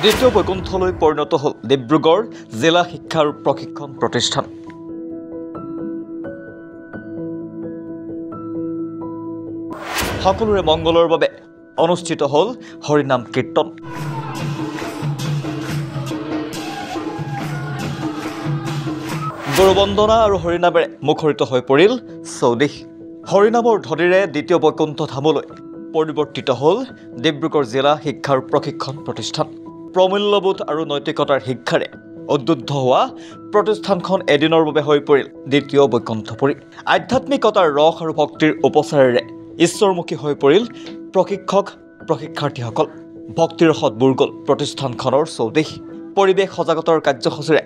দ্বিতীয় বৈকুণ্ঠলৈ পৰিণত হ'ল ডিব্ৰুগড় জিলা শিক্ষা আৰু প্ৰশিক্ষণ প্ৰতিষ্ঠান। সকলোৰে মংগলৰ বাবে অনুষ্ঠিত হ'ল হৰিনাম কীৰ্তন। গুৰুবন্দনা আৰু হৰিনামেৰে মুখৰিত হৈ পৰিল চৌদিশ। হৰিনামৰ ধ্বনিৰে দ্বিতীয় বৈকুণ্ঠ ধামলৈ পৰিৱৰ্তিত হ'ল ডিব্ৰুগড় জিলা শিক্ষা আৰু প্ৰশিক্ষণ প্ৰতিষ্ঠান। প্ৰমূল্যবোধ আৰু নৈতিকতাৰ শিক্ষাৰে উদ্বুদ্ধ হোৱা প্ৰতিষ্ঠানখন এদিনৰ বাবে হৈ পৰিল দ্বিতীয় বৈকুণ্ঠপুৰী। আধ্যাত্মিকতাৰ ৰস আৰু ভক্তিৰ উপচাৰেৰে ঈশ্বৰমুখী হৈ পৰিল প্ৰশিক্ষক প্ৰশিক্ষাৰ্থীসকল। ভক্তিৰ ৰসত বুৰ গ'ল প্ৰতিষ্ঠানখনৰ চৌদিশ। পৰিৱেশ সজাগতাৰ কাৰ্যসূচীৰে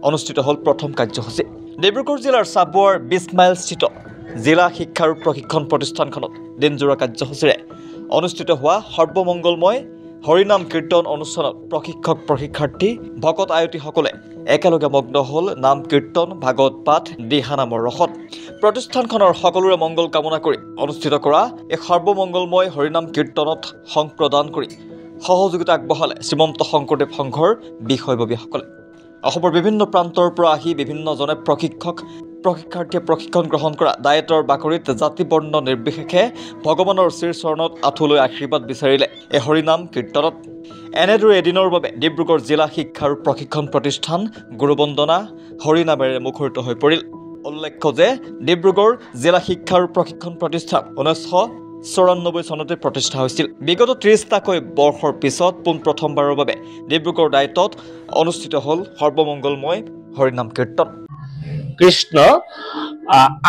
অনুষ্ঠিত হ'ল প্ৰথম কাৰ্যসূচী। ডিব্ৰুগড় জিলাৰ চাবুৱাৰ 20 মাইলস্থিত জিলা শিক্ষা আৰু প্ৰশিক্ষণ প্ৰতিষ্ঠানখনত দিনজোৰা কাৰ্যসূচীৰে অনুষ্ঠিত হোৱা সৰ্বমংগলময় হৰিনাম কীৰ্তন অনুষ্ঠানত প্ৰশিক্ষক প্ৰশিক্ষাৰ্থী ভকত আয়তীসকলে একেলগে মগ্ন হ'ল নাম কীৰ্তন ভাগৱত পাঠ দিহানামৰ ৰসত। প্ৰতিষ্ঠানখনৰ সকলোৰে মংগল কামনা কৰি অনুষ্ঠিত কৰা এই সৰ্বমংগলময় হৰিনাম কীৰ্তনত সংপ্ৰদান কৰি সহযোগিতা আগবঢ়ালে শ্ৰীমন্ত শংকৰদেৱ সংঘৰ বিষয়ববীয়াসকলে। অসমৰ বিভিন্ন প্ৰান্তৰ পৰা আহি বিভিন্নজনে প্ৰশিক্ষক প্ৰশিক্ষাৰ্থীয়ে প্ৰশিক্ষণ গ্ৰহণ কৰা ডায়েটৰ বাকৰিত জাতি বৰ্ণ নিৰ্বিশেষে ভগৱানৰ শ্ৰীচৰণত আঁঠুলৈ আশীৰ্বাদ বিচাৰিলে এই হৰিনাম কীৰ্তনত। এনেদৰে এদিনৰ বাবে ডিব্ৰুগড় জিলা শিক্ষা আৰু প্ৰশিক্ষণ প্ৰতিষ্ঠান গুৰুবন্দনা হৰিনামেৰে মুখৰিত হৈ পৰিল। উল্লেখ্য যে ডিব্ৰুগড় জিলা শিক্ষা আৰু প্ৰশিক্ষণ প্ৰতিষ্ঠান 1994 চনতে প্ৰতিষ্ঠা হৈছিল। বিগত 30টাকৈ বৰ্ষৰ পিছত পোনপ্ৰথমবাৰৰ বাবে ডিব্ৰুগড় ডায়েটত অনুষ্ঠিত হ'ল সৰ্বমংগলময় হৰিনাম কীৰ্তন। কৃষ্ণ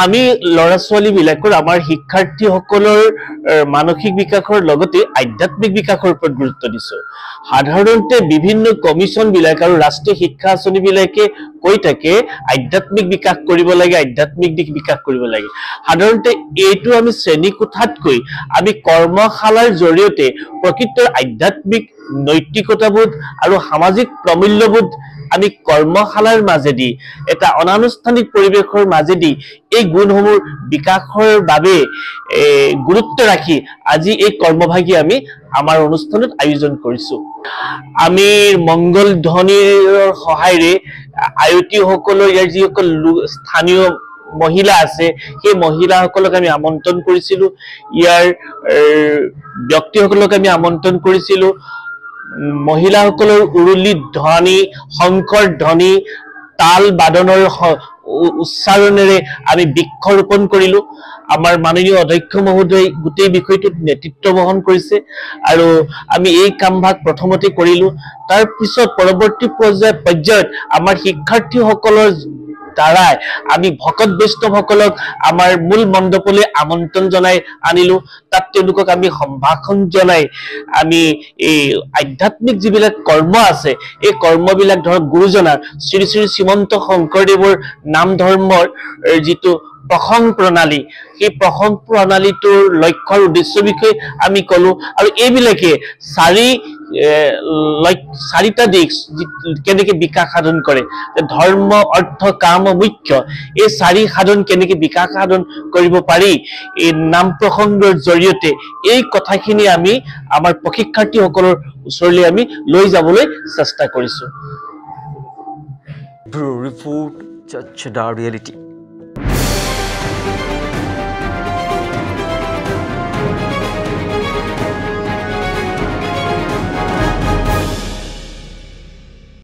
আমি ল'ৰা ছোৱালীবিলাকৰ আমাৰ শিক্ষাৰ্থীসকলৰ মানসিক বিকাশৰ লগতে আধ্যাত্মিক বিকাশৰ ওপৰত গুৰুত্ব দিছোঁ। সাধাৰণতে বিভিন্ন কমিশ্যনবিলাক আৰু ৰাষ্ট্ৰীয় শিক্ষা আঁচনিবিলাকে কৈ থাকে আধ্যাত্মিক বিকাশ কৰিব লাগে, আধ্যাত্মিক দিশ বিকাশ কৰিব লাগে। সাধাৰণতে এইটো আমি শ্ৰেণীকোঠাতকৈ আমি কৰ্মশালাৰ জৰিয়তে প্ৰকৃত আধ্যাত্মিক নৈতিকতাবোধ আৰু সামাজিক প্ৰমূল্যবোধ আমি কৰ্মশালাৰ মাজেদি এটা অনানুষ্ঠানিক পৰিৱেশৰ মাজেদি এই গুণসমূহ বিকাশৰ বাবে গুৰুত্ব ৰাখি আজি এই কৰ্মভাগী আমি আমাৰ অনুষ্ঠানত আয়োজন কৰিছোঁ। আমি মংগল ধ্বনিৰ সহায়েৰে আয়তীসকলৰ ইয়াৰ যিসকল স্থানীয় মহিলা আছে সেই মহিলাসকলক আমি আমন্ত্ৰণ কৰিছিলোঁ, ইয়াৰ ব্যক্তিসকলক আমি আমন্ত্ৰণ কৰিছিলোঁ। মহিলাসকলৰ উৰুলি ধ্বনি, শংকৰ ধ্বনি, তাল বাদনৰ উচ্চাৰণেৰে আমি বৃক্ষৰোপণ কৰিলোঁ। আমাৰ মাননীয় অধ্যক্ষ মহোদয় গোটেই বিষয়টোত নেতৃত্ব বহন কৰিছে আৰু আমি এই কামভাগ প্ৰথমতে কৰিলোঁ। তাৰ পিছত পৰৱৰ্তী পৰ্যায়ত আমাৰ শিক্ষাৰ্থীসকলৰ দ্বাৰাই আমি ভকত বৈষ্ণৱসকলক আমাৰ মূল মণ্ডপলৈ আমন্ত্ৰণ জনাই আনিলোঁ। তাত তেওঁলোকক আমি সম্ভাষণ জনাই আমি এই আধ্যাত্মিক যিবিলাক কৰ্ম আছে এই কৰ্মবিলাক ধৰক গুৰুজনাৰ শ্ৰী শ্ৰী শ্ৰীমন্ত শংকৰদেৱৰ নাম ধৰ্মৰ যিটো প্ৰসং প্ৰণালী সেই প্ৰসং প্ৰণালীটোৰ লক্ষ্য আৰু উদ্দেশ্যৰ বিষয়ে আমি ক'লোঁ আৰু এইবিলাকে চাৰিটা দিশ কেনেকৈ বিকাশ সাধন কৰে, ধৰ্ম অৰ্থ কাম মুখ্য, এই চাৰি সাধন কেনেকৈ বিকাশ সাধন কৰিব পাৰি এই নাম প্ৰসংগৰ জৰিয়তে এই কথাখিনি আমি আমাৰ প্ৰশিক্ষাৰ্থীসকলৰ ওচৰলৈ আমি লৈ যাবলৈ চেষ্টা কৰিছোঁ। Report, Church the reality.